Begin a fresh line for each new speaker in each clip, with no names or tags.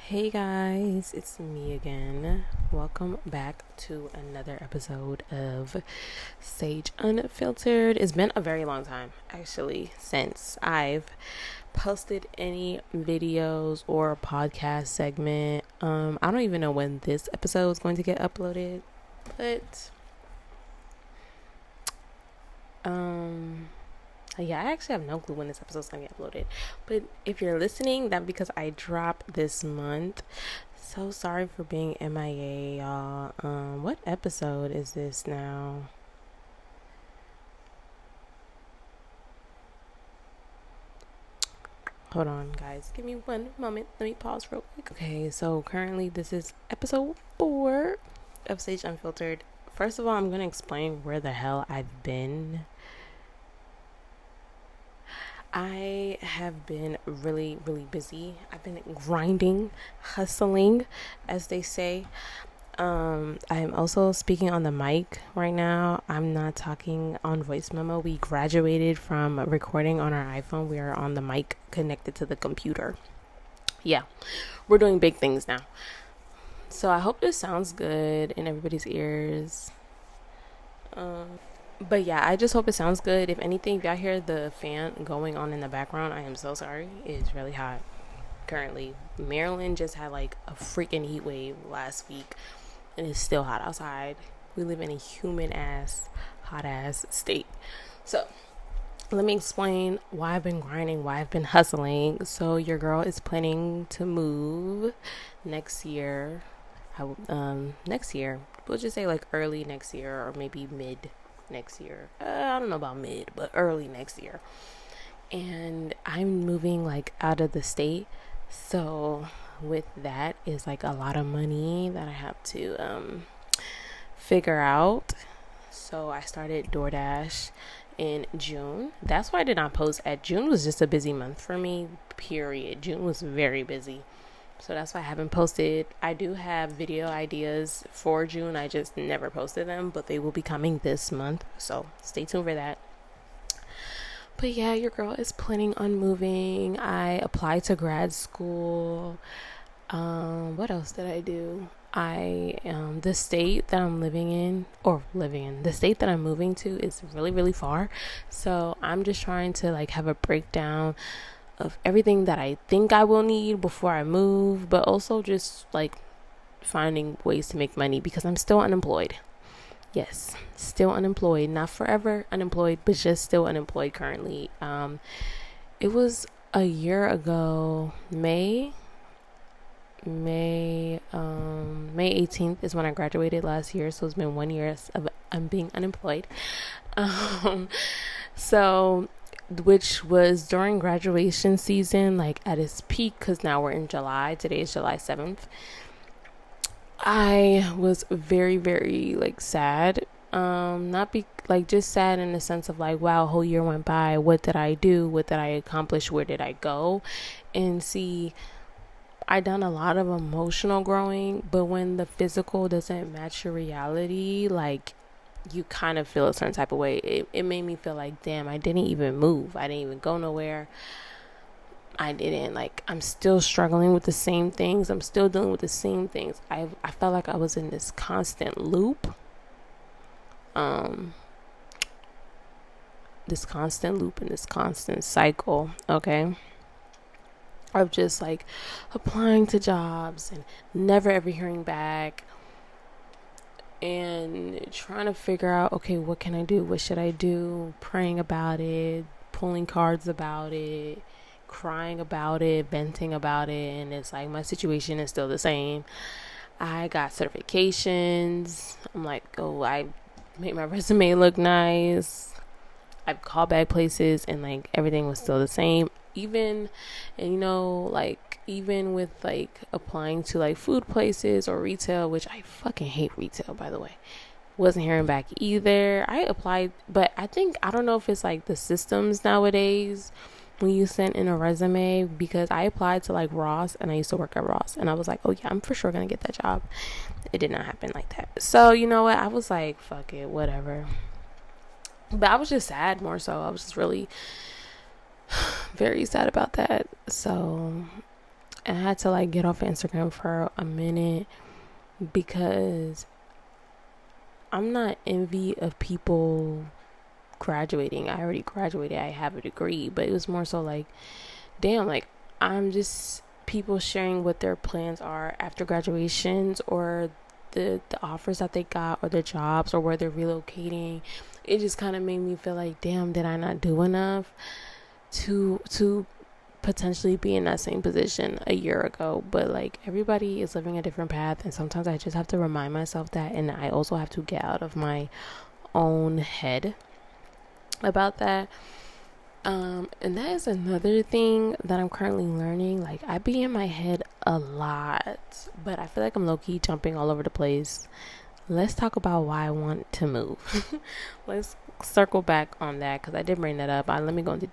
Hey guys, it's me again. Welcome back to another episode of Sage Unfiltered. It's been a very long time, actually, since I've posted any videos or podcast segment. I don't even know when this episode is going to get uploaded, but yeah, I actually have no clue when this episode is going to get uploaded. But if you're listening, that's because I dropped this month. So sorry for being MIA, y'all. What episode is this now? Hold on, guys. Give me one moment. Let me pause real quick. Okay, so currently this is episode 4 of Sage Unfiltered. First of all, I'm going to explain where the hell I've been. I have been really busy. I've been grinding, hustling, as they say. I am also speaking on the mic right now. I'm not talking on voice memo. We graduated from recording on our iPhone. We are on the mic connected to the computer. Yeah, we're doing big things now. So I hope this sounds good in everybody's ears. But yeah, I just hope it sounds good. If anything, if y'all hear the fan going on in the background, I am so sorry. It's really hot currently. Maryland just had like a freaking heat wave last week, and it's still hot outside. We live in a humid ass, hot ass state. So let me explain why I've been grinding, why I've been hustling. So your girl is planning to move next year. Next year, we'll just say like early next year or maybe mid next year. I don't know about mid, but early next year. And I'm moving like out of the state. So with that is like a lot of money that I have to figure out. So I started DoorDash in June. That's why I did not post at June. Was just a busy month for me, period. June was very busy. So that's why I haven't posted. I do have video ideas for June. I just never posted them, but they will be coming this month. So stay tuned for that. But yeah, your girl is planning on moving. I applied to grad school. What else did I do? The state that I'm the state that I'm moving to is really far. So I'm just trying to like have a breakdown of everything that I think I will need before I move, but also just like finding ways to make money because I'm still unemployed. Yes, still unemployed, not forever unemployed, but just still unemployed currently. It was a year ago, May 18th is when I graduated last year, so it's been 1 year of being unemployed. So which was during graduation season, like at its peak, because now we're in July. Today is July 7th. I was very like sad. Not be like just sad in the sense of like, wow, a whole year went by. What did I do? What did I accomplish? Where did I go? And see, I done a lot of emotional growing, but when the physical doesn't match your reality, like you kind of feel a certain type of way. It made me feel like, damn, I didn't even move. I didn't even go nowhere. I'm still struggling with the same things. I'm still dealing with the same things. I felt like I was in this constant loop. This constant loop and this constant cycle, okay? Of just like applying to jobs and never ever hearing back. And trying to figure out, okay, what can I do? What should I do? Praying about it, pulling cards about it, crying about it, venting about it. And it's like my situation is still the same. I got certifications. I'm like, oh, I made my resume look nice. I've called back places and like everything was still the same. Even with like applying to like food places or retail, which I fucking hate retail, by the way, wasn't hearing back either. I applied, but I don't know if it's like the systems nowadays when you send in a resume, because I applied to like Ross and I used to work at Ross and I was like, oh yeah, I'm for sure gonna get that job. It did not happen like that. So you know what, I was like, fuck it, whatever. But I was just sad more so. I was just really very sad about that. So And I had to like get off Instagram for a minute because I'm not envy of people graduating. I already graduated. I have a degree, but it was more so like, damn, like I'm just people sharing what their plans are after graduations, or the offers that they got, or their jobs, or where they're relocating. It just kind of made me feel like, damn, did I not do enough to potentially be in that same position a year ago? But like everybody is living a different path, and sometimes I just have to remind myself that, and I also have to get out of my own head about that. And that is another thing that I'm currently learning. Like I be in my head a lot, but I feel like I'm low-key jumping all over the place. Let's talk about why I want to move. Let's circle back on that, because I did bring that up. Let me go into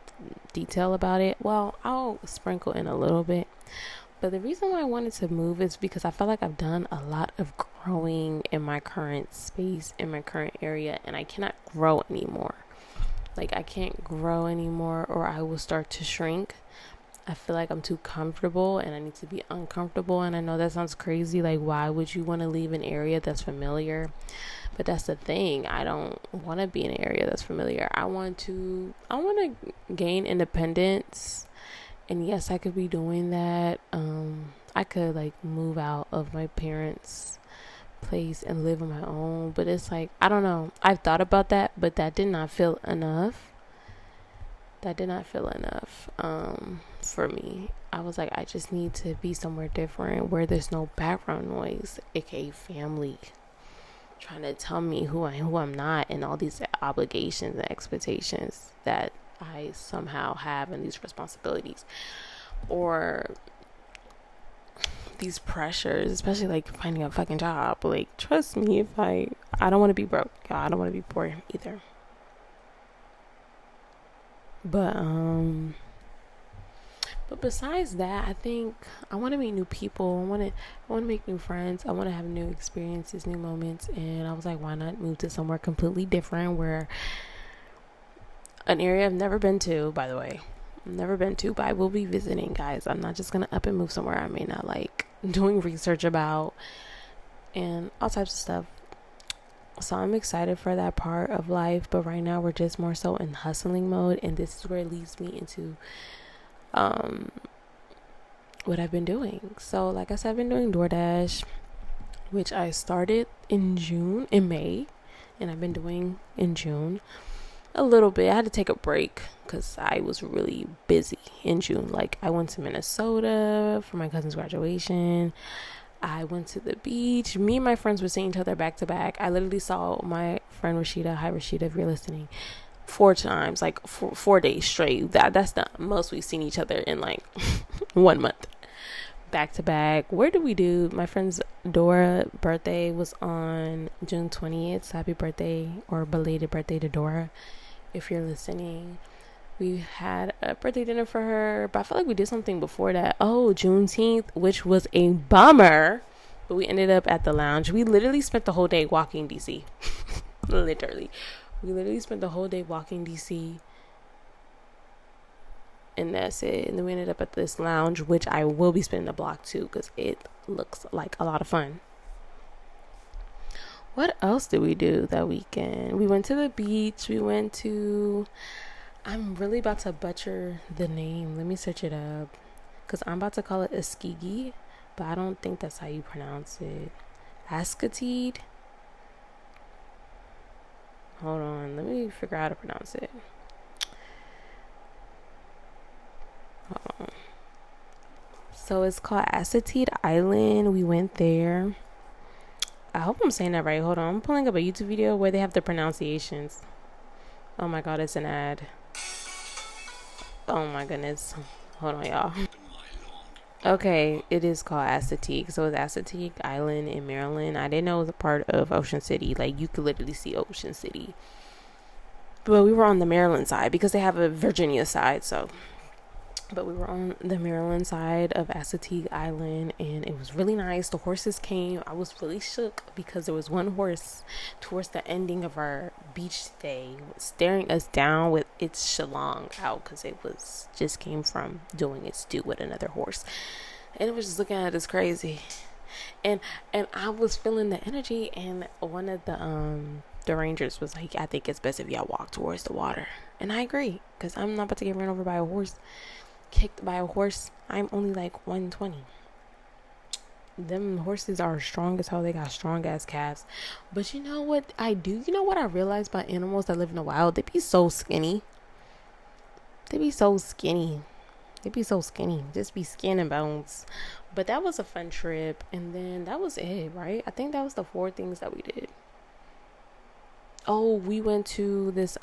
detail about it. Well, I'll sprinkle in a little bit. But the reason why I wanted to move is because I felt like I've done a lot of growing in my current space, in my current area, and I cannot grow anymore. Like I can't grow anymore, or I will start to shrink. I feel like I'm too comfortable and I need to be uncomfortable. And I know that sounds crazy. Like, why would you want to leave an area that's familiar? But that's the thing. I don't want to be in an area that's familiar. I want to gain independence. And yes, I could be doing that. I could like move out of my parents' place and live on my own, but it's like, I don't know, I've thought about that, but that did not feel enough for me. I was like, I just need to be somewhere different where there's no background noise, aka family trying to tell me who I'm not, and all these obligations and expectations that I somehow have, and these responsibilities, or these pressures, especially like finding a fucking job. Like, trust me, if I don't want to be broke, y'all. I don't want to be poor either. But besides that, I think I want to meet new people. I want to make new friends. I want to have new experiences, new moments. And I was like, why not move to somewhere completely different, where an area I've never been to, by the way. Never been to, but I will be visiting, guys. I'm not just gonna up and move somewhere I may not like doing research about, and all types of stuff. So I'm excited for that part of life, but right now we're just more so in hustling mode, and this is where it leads me into what I've been doing. So like I said, I've been doing DoorDash, which I started in May, and I've been doing in June a little bit. I had to take a break because I was really busy in June. Like I went to Minnesota for my cousin's graduation. I went to the beach. Me and my friends were seeing each other back to back. I literally saw my friend Rashida, hi Rashida if you're listening, 4 times, like 4 days straight. That's the most we've seen each other in like 1 month. Back to back. Where did we do? My friend's Dora birthday was on June 20th. So happy birthday, or belated birthday to Dora if you're listening. We had a birthday dinner for her, but I feel like we did something before that. Oh, Juneteenth, which was a bummer, but we ended up at the lounge. We literally spent the whole day walking DC. We literally spent the whole day walking DC, and that's it. And then we ended up at this lounge, which I will be spending the block too, because it looks like a lot of fun. What else did we do that weekend? We went to the beach. I'm really about to butcher the name. Let me search it up, because I'm about to call it Tuskegee, but I don't think that's how you pronounce it. Ascatede? Hold on. Let me figure out how to pronounce it. Hold on. So it's called Ascatede Island. We went there. I hope I'm saying that right. Hold on. I'm pulling up a YouTube video where they have the pronunciations. Oh my god, it's an ad. Oh my goodness. Hold on, y'all. Okay, it is called Assateague. So it's Assateague Island in Maryland. I didn't know it was a part of Ocean City. Like, you could literally see Ocean City. But we were on the Maryland side because they have a Virginia side, so. But we were on the Maryland side of Assateague Island, and it was really nice. The horses came. I was really shook because there was one horse towards the ending of our beach day staring us down with its shalong out, because it was just came from doing its due with another horse. And it was just looking at us crazy. And I was feeling the energy, and one of the rangers was like, I think it's best if y'all walk towards the water. And I agree, because I'm not about to get ran over by a horse, kicked by a horse. I'm only like 120. Them horses are strong as hell. They got strong ass calves. But you know what I do? You know what I realized about animals that live in the wild? They be so skinny. They be so skinny. They be so skinny. Just be skin and bones. But that was a fun trip. And then that was it, right? I think that was the 4 things that we did. Oh, we went to this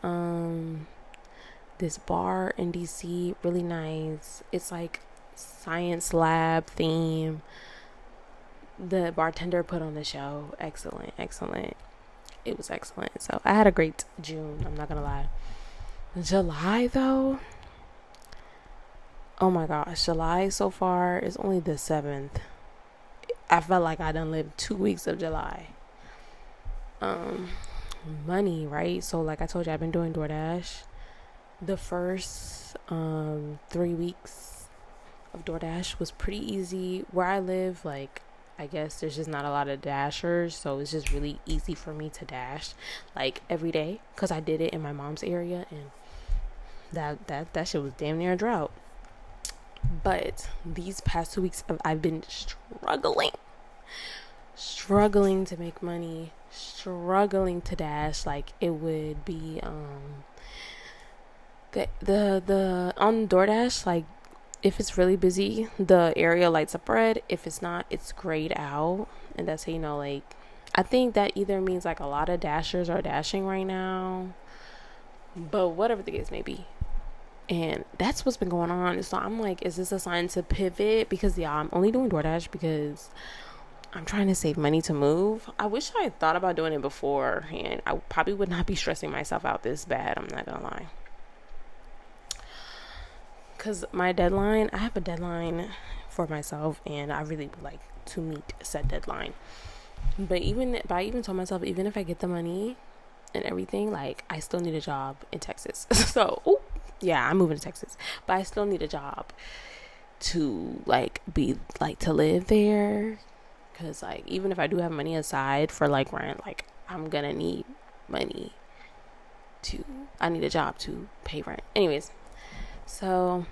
bar in DC, really nice. It's like science lab theme. The bartender put on the show. Excellent. It was excellent. So I had a great June, I'm not gonna lie. July though, oh my gosh, July so far is only the 7th. I felt like I done lived 2 weeks of July. Money, right? So like I told you, I've been doing DoorDash. The first 3 weeks of DoorDash was pretty easy. Where I live, like, I guess there's just not a lot of dashers, so it's just really easy for me to dash like every day, because I did it in my mom's area, and that shit was damn near a drought. But these past 2 weeks I've been struggling to make money, struggling to dash. Like, it would be the on DoorDash, like, if it's really busy, the area lights up red. If it's not, it's grayed out. And that's how you know, like, I think that either means like a lot of dashers are dashing right now. But whatever the case may be. And that's what's been going on. So I'm like, is this a sign to pivot? Because yeah, I'm only doing DoorDash because I'm trying to save money to move. I wish I had thought about doing it beforehand. I probably would not be stressing myself out this bad. I'm not gonna lie. Because I have a deadline for myself, and I really would like to meet said deadline. But I even told myself, even if I get the money and everything, like, I still need a job in Texas. So, yeah, I'm moving to Texas, but I still need a job to to live there. Because, like, even if I do have money aside for like rent, like, I'm gonna need money I need a job to pay rent. Anyways. So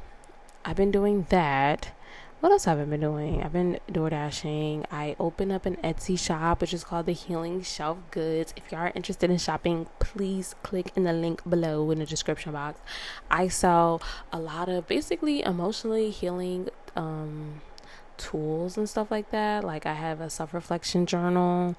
I've been doing that. What else have I been doing? I've been door dashing. I opened up an Etsy shop, which is called the Healing Shelf Goods. If you are interested in shopping, please click in the link below in the description box. I sell a lot of basically emotionally healing tools and stuff like that. Like, I have a self-reflection journal.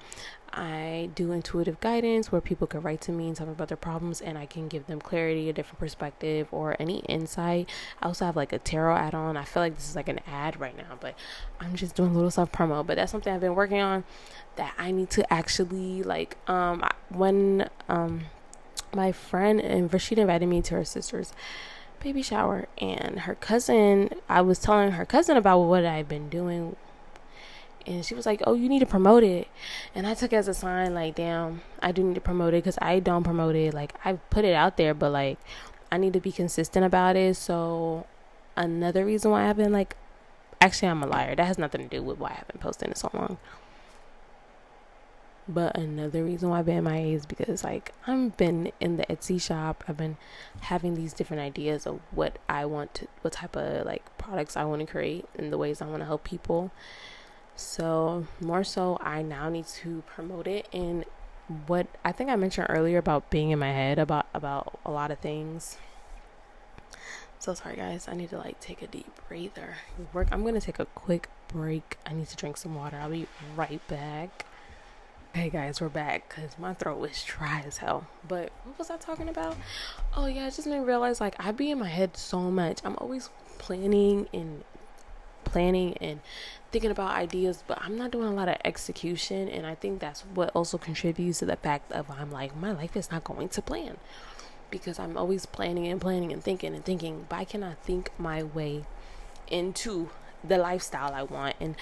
I do intuitive guidance where people can write to me and tell me about their problems, and I can give them clarity, a different perspective, or any insight. I also have like a tarot add-on. I feel like this is like an ad right now, but I'm just doing a little self promo. But that's something I've been working on that I need to actually like. When my friend and Rashida invited me to her sister's baby shower, and her cousin, I was telling her cousin about what I've been doing. And she was like, oh, you need to promote it. And I took it as a sign, like, damn, I do need to promote it, because I don't promote it. Like, I put it out there, but, like, I need to be consistent about it. So another reason why I haven't, like, actually, I'm a liar. That has nothing to do with why I haven't posted in so long. But another reason why I've been MIA is because, like, I've been in the Etsy shop. I've been having these different ideas of what type of, like, products I want to create and the ways I want to help people. So more so, I now need to promote it. And what I think I mentioned earlier about being in my head about a lot of things. So sorry guys, I need to like take a deep breather. I'm gonna take a quick break. I need to drink some water. I'll be right back. Hey guys, we're back because my throat was dry as hell. But what was I talking about? Oh yeah, it just made me realize, like, I be in my head so much. I'm always planning and thinking about ideas, but I'm not doing a lot of execution. And I think that's what also contributes to the fact of I'm like, my life is not going to plan, because I'm always planning and thinking, but I cannot think my way into the lifestyle I want. And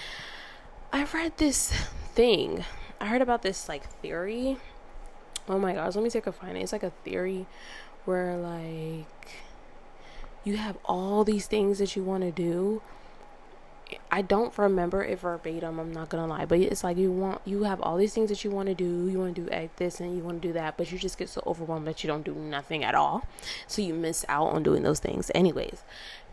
I read this thing. I heard about this like theory. Oh my gosh, let me take a find it. It's like a theory where like you have all these things that you want to do, I don't remember it verbatim, I'm not gonna lie, but it's like you have all these things that you want to do. You want to do this and you want to do that, but you just get so overwhelmed that you don't do nothing at all, so you miss out on doing those things. Anyways,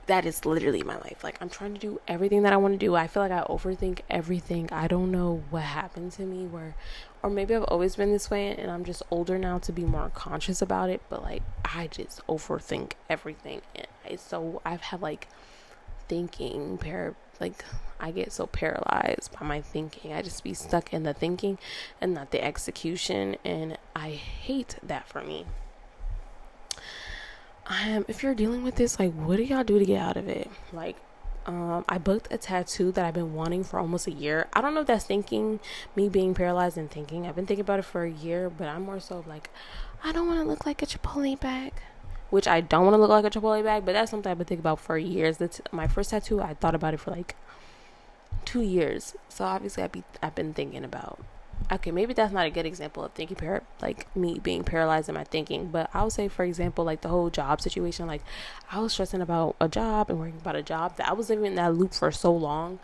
that is literally my life. Like, I'm trying to do everything that I want to do. I feel like I overthink everything. I don't know what happened to me, where, or maybe I've always been this way and I'm just older now to be more conscious about it, but like, I just overthink everything. And I've had like thinking like, I get so paralyzed by my thinking. I just be stuck in the thinking and not the execution, and I hate that for me. If you're dealing with this, like, what do y'all do to get out of it? Like, I booked a tattoo that I've been wanting for almost a year. I don't know if that's me being paralyzed and thinking. I've been thinking about it for a year, but I'm more so like, I don't want to look like a Chipotle bag. Which I don't want to look like a Chipotle bag, but that's something I've been thinking about for years. My first tattoo, I thought about it for like 2 years. So obviously I've been thinking about, okay, maybe that's not a good example of thinking like me being paralyzed in my thinking, but I would say, for example, like the whole job situation. Like, I was stressing about a job and worrying about a job, that I was living in that loop for so long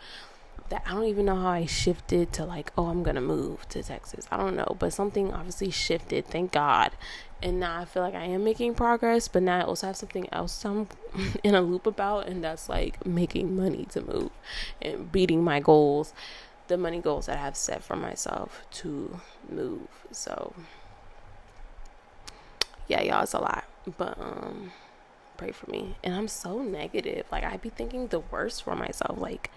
that I don't even know how I shifted to like, oh, I'm gonna move to Texas. I don't know, but something obviously shifted, thank God. And now I feel like I am making progress, but now I also have something else I'm in a loop about, and that's like making money to move and beating my goals, the money goals that I have set for myself to move. So yeah, y'all, it's a lot, but pray for me. And I'm so negative. Like, I be thinking the worst for myself. Like,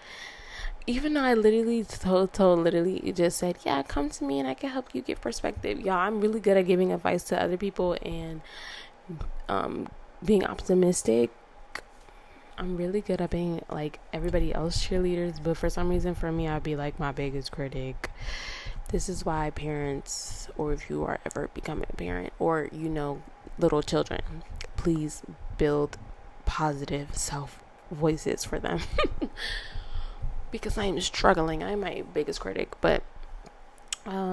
even though I literally literally just said, yeah, come to me and I can help you get perspective. Y'all, I'm really good at giving advice to other people and being optimistic. I'm really good at being like everybody else cheerleaders, but for some reason, for me, I'd be like my biggest critic. This is why parents, or if you are ever becoming a parent, or little children, please build positive self voices for them. Because I am struggling. I'm my biggest critic, but now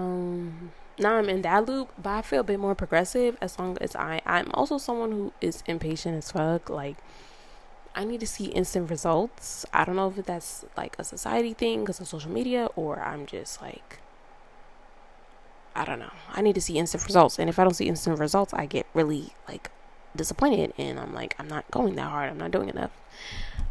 I'm in that loop, but I feel a bit more progressive as long as I'm also someone who is impatient as fuck. Like, I need to see instant results. I don't know if that's like a society thing because of social media, or I'm just like, I don't know. I need to see instant results, and if I don't see instant results, I get really like disappointed, and I'm like, I'm not going that hard. I'm not doing enough.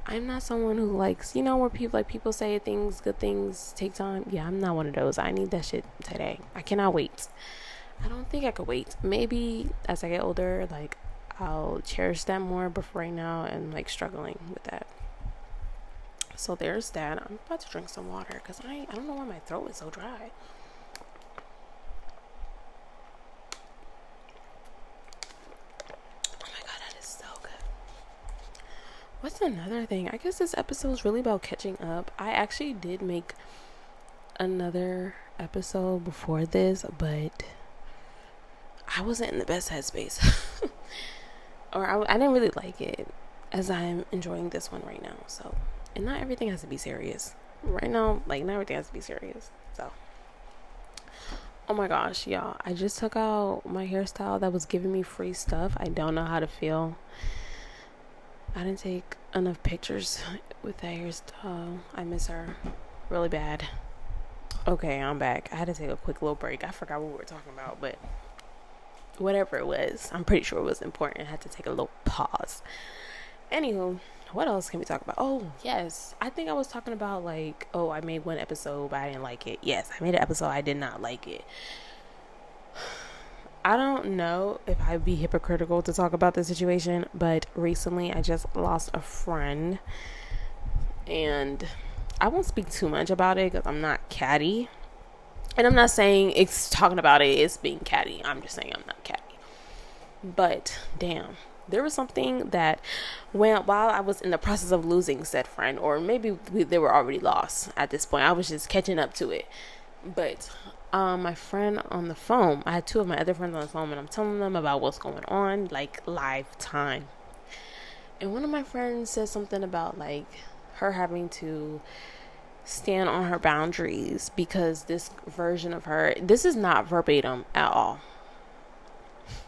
I'm not someone who likes, where people say good things take time. Yeah, I'm not one of those. I need that shit today. I cannot wait. I don't think I could wait. Maybe as I get older, like, I'll cherish that more, but for right now, I'm like struggling with that. So there's that. I'm about to drink some water because I don't know why my throat is so dry. What's another thing? I guess this episode is really about catching up. I actually did make another episode before this, but I wasn't in the best headspace. Or I didn't really like it as I'm enjoying this one right now. So, and not everything has to be serious. Right now, like, not everything has to be serious. So, oh my gosh, y'all. I just took out my hairstyle that was giving me free stuff. I don't know how to feel. I didn't take enough pictures with that hairstyle. I miss her really bad. Okay, I'm back. I had to take a quick little break. I forgot what we were talking about, but whatever it was, I'm pretty sure it was important. I had to take a little pause. Anywho, what else can we talk about? Oh, yes. I think I was talking about like, I made one episode, but I didn't like it. Yes, I made an episode. I did not like it. I don't know if I'd be hypocritical to talk about the situation, but recently I just lost a friend, and I won't speak too much about it because I'm not catty, and I'm not saying it's talking about it's being catty. I'm just saying I'm not catty. But damn, there was something that while I was in the process of losing said friend, or maybe they were already lost at this point. I was just catching up to it, but my friend on the phone, I had two of my other friends on the phone, and I'm telling them about what's going on, like live time. And one of my friends said something about like her having to stand on her boundaries because this version of her, this is not verbatim at all.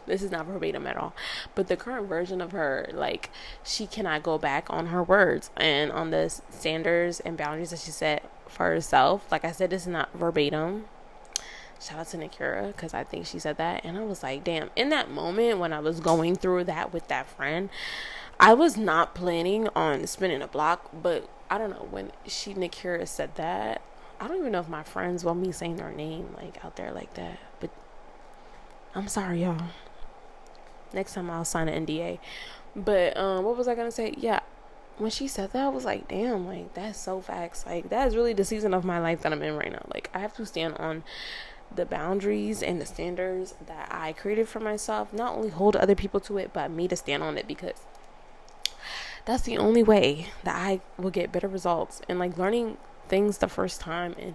This is not verbatim at all. But the current version of her, like, she cannot go back on her words and on the standards and boundaries that she set for herself. Like I said, this is not verbatim. Shout out to Nakira, because I think she said that. And I was like, damn, in that moment when I was going through that with that friend, I was not planning on spinning a block. But I don't know, when Nakira said that, I don't even know if my friends want me saying their name like out there like that. But I'm sorry, y'all. Next time I'll sign an NDA. But what was I gonna say? Yeah, when she said that, I was like, damn, like, that's so facts. Like, that is really the season of my life that I'm in right now. Like, I have to stand on the boundaries and the standards that I created for myself. Not only hold other people to it, but me to stand on it, because that's the only way that I will get better results. And like, learning things the first time, and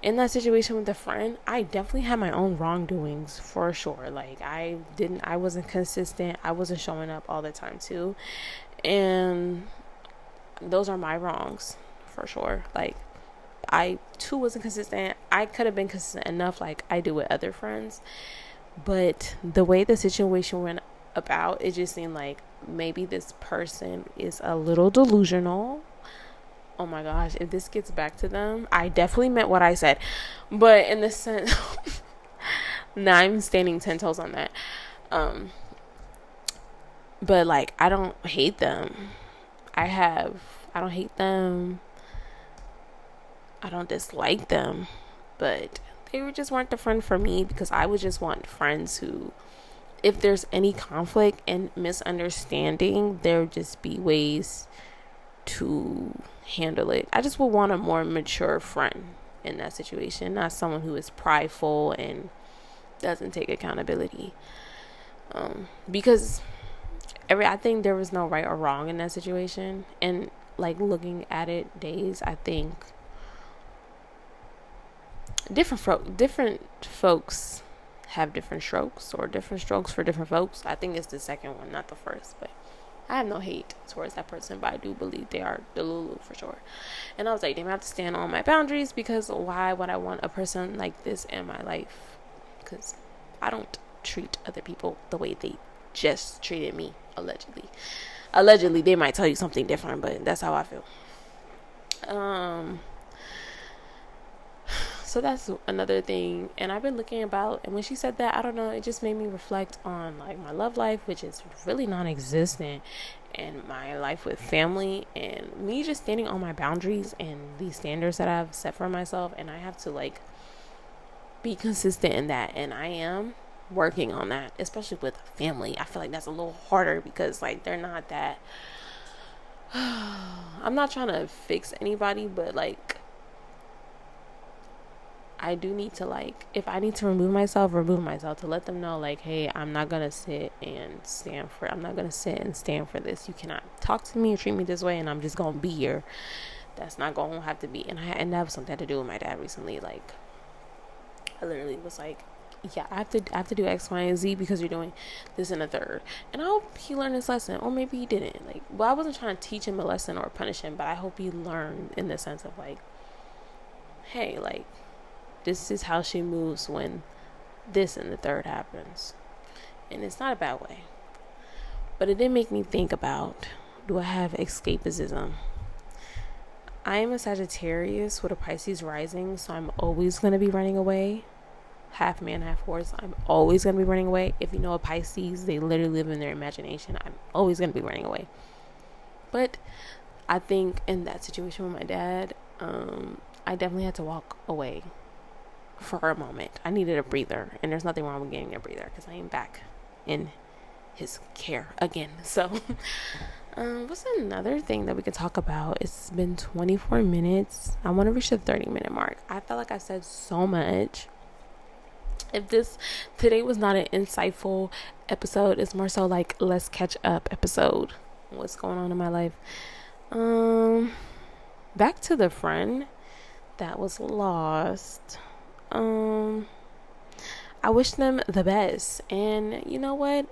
in that situation with a friend, I definitely had my own wrongdoings for sure. Like, I wasn't consistent. I wasn't showing up all the time too, and those are my wrongs for sure. Like, I too wasn't consistent. I could have been consistent enough, like I do with other friends, but the way the situation went about, it just seemed like maybe this person is a little delusional. Oh my gosh, if this gets back to them, I definitely meant what I said, but in the sense, now I'm standing 10 toes on that. But like, I don't hate them. I don't hate them. I don't dislike them, but just weren't the friend for me, because I would just want friends who, if there's any conflict and misunderstanding, there would just be ways to handle it. I just would want a more mature friend in that situation, not someone who is prideful and doesn't take accountability. Because I think there was no right or wrong in that situation, and like, looking at it days, I think different folks have different strokes, or different strokes for different folks. I think it's the second one, not the first. But I have no hate towards that person, but I do believe they are Delulu for sure. And I was like, damn, I have to stand on my boundaries, because why would I want a person like this in my life? Because I don't treat other people the way they just treated me, allegedly. They might tell you something different, but that's how I feel. So that's another thing. And I've been looking about, and when she said that, I don't know, it just made me reflect on like my love life, which is really non-existent, and my life with family, and me just standing on my boundaries and these standards that I've set for myself. And I have to like be consistent in that, and I am working on that, especially with family. I feel like that's a little harder, because like, they're not that I'm not trying to fix anybody, but like, I do need to, like, if I need to remove myself to let them know, like, hey, I'm not going to sit and stand for this. You cannot talk to me or treat me this way, and I'm just going to be here. That's not going to have to be. And that was something I had to do with my dad recently. Like, I literally was like, yeah, I have to do X, Y, and Z because you're doing this and a third. And I hope he learned his lesson, or maybe he didn't. Like, well, I wasn't trying to teach him a lesson or punish him, but I hope he learned in the sense of like, hey, like, this is how she moves when this and the third happens. And it's not a bad way. But it did make me think about, do I have escapism? I am a Sagittarius with a Pisces rising, so I'm always going to be running away. Half man, half horse. I'm always going to be running away. If you know a Pisces, they literally live in their imagination. I'm always going to be running away. But I think in that situation with my dad, I definitely had to walk away for a moment. I needed a breather, and there's nothing wrong with getting a breather, because I am back in his care again. So what's another thing that we could talk about? It's been 24 minutes. I want to reach the 30-minute mark. I felt like I said so much. If today was not an insightful episode, it's more so like, let's catch up episode. What's going on in my life? Back to the friend that was lost. I wish them the best, and you know what,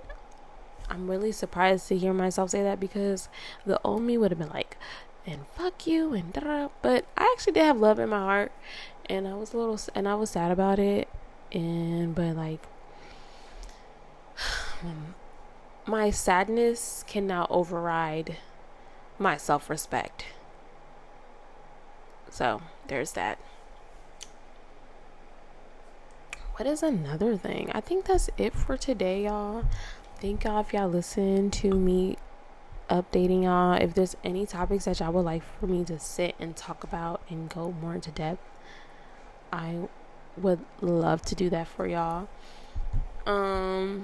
I'm really surprised to hear myself say that, because the old me would have been like, and fuck you, and da-da. But I actually did have love in my heart, and I was sad about it, but like, my sadness can now override my self-respect. So there's that. What is another thing? I think that's it for today, y'all. Thank y'all if y'all listen to me updating y'all. If there's any topics that y'all would like for me to sit and talk about and go more into depth, I would love to do that for y'all. I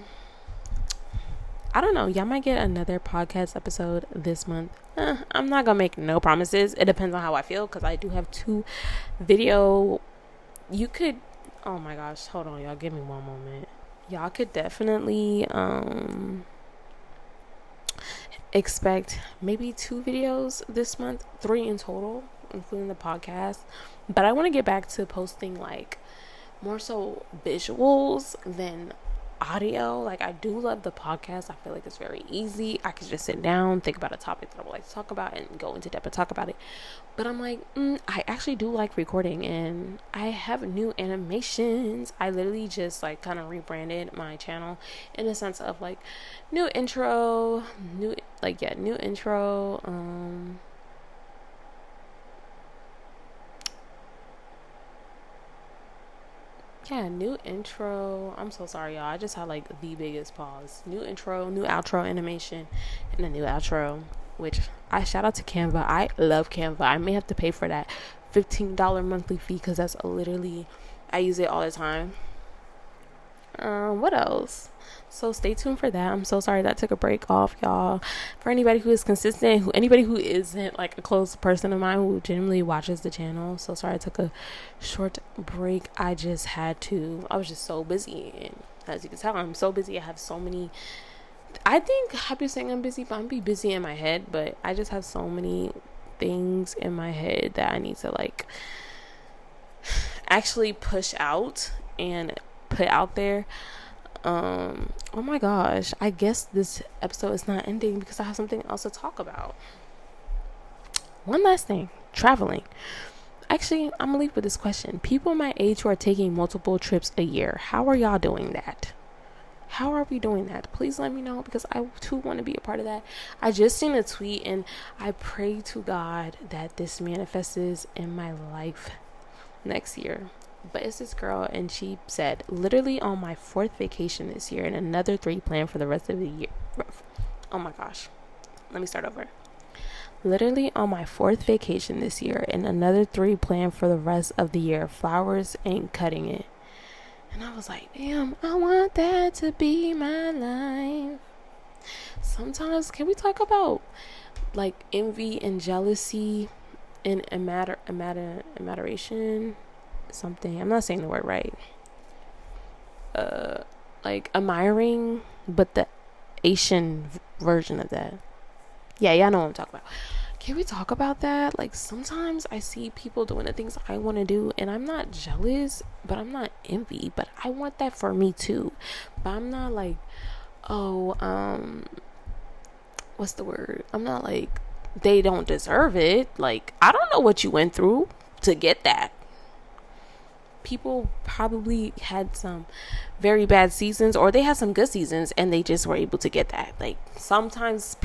don't know, y'all might get another podcast episode this month. I'm not gonna make no promises. It depends on how I feel, because I do have 2 video. You could, oh my gosh, hold on, y'all, give me one moment. Y'all could definitely expect maybe 2 videos this month, 3 in total, including the podcast. But I want to get back to posting like more so visuals than audio. Like, I do love the podcast. I feel like it's very easy. I could just sit down, think about a topic that I would like to talk about, and go into depth and talk about it. But I'm like, I actually do like recording, and I have new animations. I literally just like kind of rebranded my channel in the sense of like new intro, new intro. Yeah, new intro. I'm so sorry, y'all. I just had like the biggest pause. New intro, new outro animation, and a new outro. Which I shout out to Canva. I love Canva. I may have to pay for that $15 monthly fee, because that's literally, I use it all the time. What else? So stay tuned for that. I'm so sorry that took a break off, y'all. For anybody who is consistent, anybody who isn't like a close person of mine who genuinely watches the channel, so sorry I took a short break. I was just so busy, and as you can tell, I'm so busy. I have so many, I think I be saying I'm busy, but I'm busy in my head, but I just have so many things in my head that I need to like actually push out and put out there. Oh my gosh, I guess this episode is not ending because I have something else to talk about. One last thing, traveling. Actually, I'm gonna leave with this question. People my age who are taking multiple trips a year, how are y'all doing that? How are we doing that? Please let me know, because I too want to be a part of that. I just seen a tweet, and I pray to God that this manifests in my life next year. But it's this girl, and she said, literally on my 4th vacation this year and another 3 planned for the rest of the year. Oh my gosh. Let me start over. Literally on my 4th vacation this year and another 3 planned for the rest of the year. Flowers ain't cutting it. And I was like, damn, I want that to be my life. Sometimes, can we talk about like envy and jealousy and admiration? Something, I'm not saying the word right. Like admiring, but the Asian version of that. Yeah, y'all know what I'm talking about. Can we talk about that? Like, sometimes I see people doing the things I want to do, and I'm not jealous, but I'm not envy, but I want that for me too. But I'm not like, what's the word? I'm not like, they don't deserve it. Like, I don't know what you went through to get that. People probably had some very bad seasons, or they had some good seasons, and they just were able to get that. Like, sometimes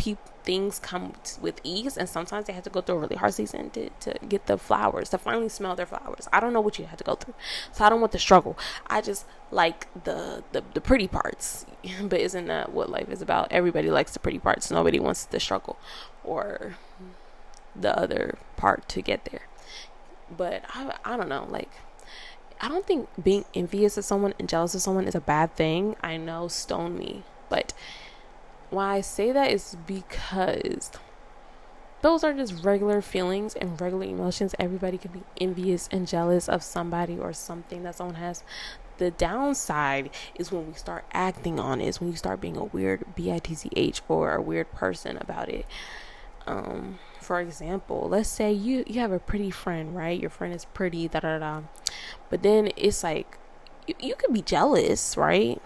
things come with ease, and sometimes they had to go through a really hard season to get the flowers, to finally smell their flowers. I don't know what you had to go through, so I don't want the struggle. I just like the pretty parts. But isn't that what life is about? Everybody likes the pretty parts. Nobody wants the struggle or the other part to get there. But I don't know, like, I don't think being envious of someone and jealous of someone is a bad thing. I know, stone me. But why I say that is because those are just regular feelings and regular emotions. Everybody can be envious and jealous of somebody or something that someone has. The downside is when we start acting on it, is when you start being a weird bitch or a weird person about it. For example, let's say you have a pretty friend, right? Your friend is pretty, but then it's like you could be jealous, right?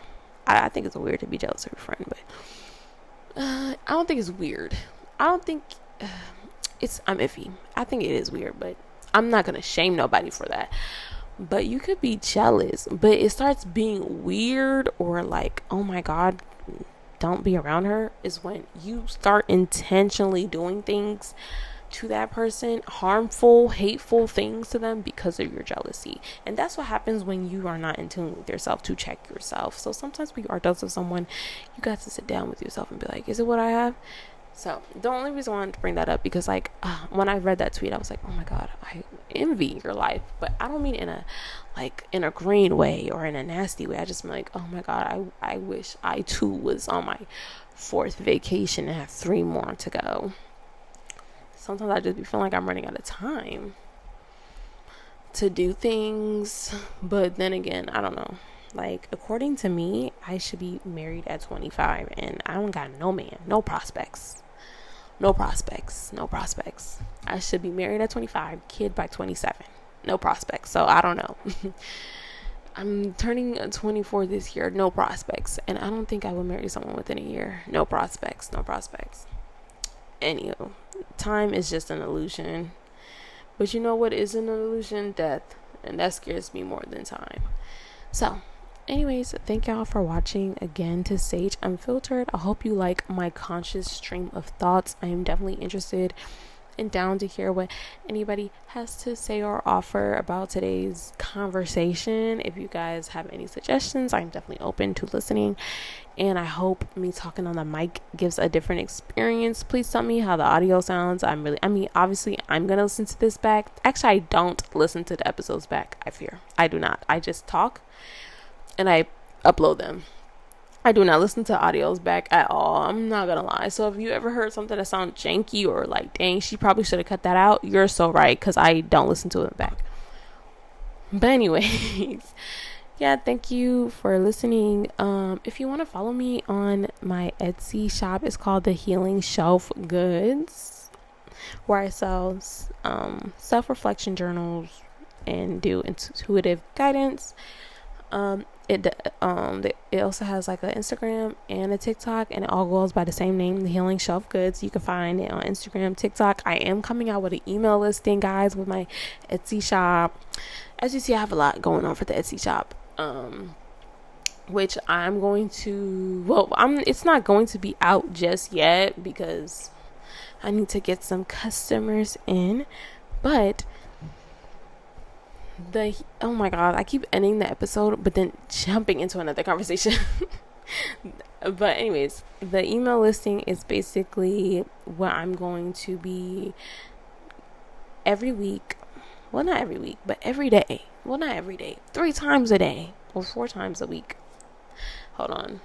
I think it's weird to be jealous of your friend, but I don't think it's weird. I don't think I'm iffy. I think it is weird, but I'm not gonna shame nobody for that. But you could be jealous, but it starts being weird, or like, oh my God, don't be around her is when you start intentionally doing things to that person, harmful, hateful things to them because of your jealousy. And that's what happens when you are not in tune with yourself to check yourself. So sometimes when you are jealous of someone, you got to sit down with yourself and be like, is it what I have? So the only reason I wanted to bring that up because like when I read that tweet, I was like, oh my god, I envy your life. But I don't mean in a green way or in a nasty way. I just mean like, oh my god, I wish I too was on my 4th vacation and have 3 more to go. Sometimes I just be feeling like I'm running out of time to do things. But then again, I don't know. Like, according to me, I should be married at 25 and I don't got no man, no prospects. No prospects. I should be married at 25, kid by 27. No prospects. So I don't know. I'm turning 24 this year, no prospects. And I don't think I will marry someone within a year. No prospects. Anywho, time is just an illusion. But you know what is an illusion? Death. And that scares me more than time. So, anyways, thank y'all for watching again to Sage Unfiltered. I hope you like my conscious stream of thoughts. I am definitely interested and down to hear what anybody has to say or offer about today's conversation. If you guys have any suggestions, I'm definitely open to listening. And I hope me talking on the mic gives a different experience. Please tell me how the audio sounds. Obviously I'm gonna listen to this back. Actually, I don't listen to the episodes back. I do not. I just talk and I upload them. I do not listen to audios back at all. I'm not gonna lie. So if you ever heard something that sounds janky or like, dang, she probably should have cut that out, you're so right, because I don't listen to it back. But anyways, yeah, thank you for listening. If you want to follow me on my Etsy shop, it's called The Healing Shelf Goods, where I sell self-reflection journals and do intuitive guidance. It also has like an Instagram and a TikTok, and it all goes by the same name, The Healing Shelf Goods. You can find it on Instagram, TikTok. I am coming out with an email listing, guys, with my Etsy shop. As you see, I have a lot going on for the Etsy shop, which I'm going to, it's not going to be out just yet because I need to get some customers in, but oh my god, I keep ending the episode but then jumping into another conversation. But anyways, the email listing is basically what I'm going to be every week. Well, not every week, but every day. Well, not every day, 3 times a day or 4 times a week. Hold on,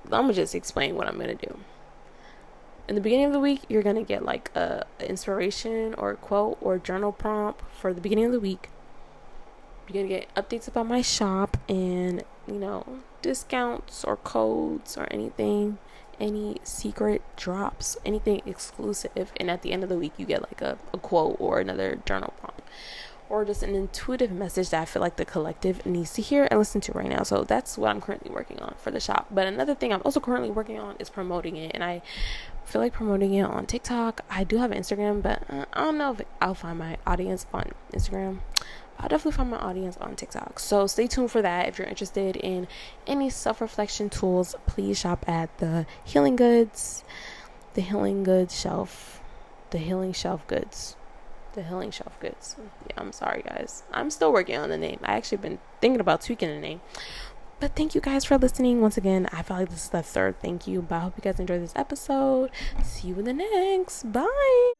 I'm gonna just explain what I'm gonna do. In the beginning of the week, you're going to get like a inspiration or a quote or journal prompt for the beginning of the week. You're going to get updates about my shop and, discounts or codes or anything, any secret drops, anything exclusive. And at the end of the week, you get like a quote or another journal prompt or just an intuitive message that I feel like the collective needs to hear and listen to right now. So that's what I'm currently working on for the shop. But another thing I'm also currently working on is promoting it. And I feel like promoting it on TikTok. I do have an Instagram, but I don't know if I'll find my audience on Instagram. I'll definitely find my audience on TikTok. So stay tuned for that. If you're interested in any self-reflection tools, please shop at the Healing Goods Shelf. The Healing Shelf Goods. Yeah, I'm sorry, guys. I'm still working on the name. I actually been thinking about tweaking the name. But thank you guys for listening. Once again, I feel like this is the 3rd thank you. But I hope you guys enjoyed this episode. See you in the next. Bye.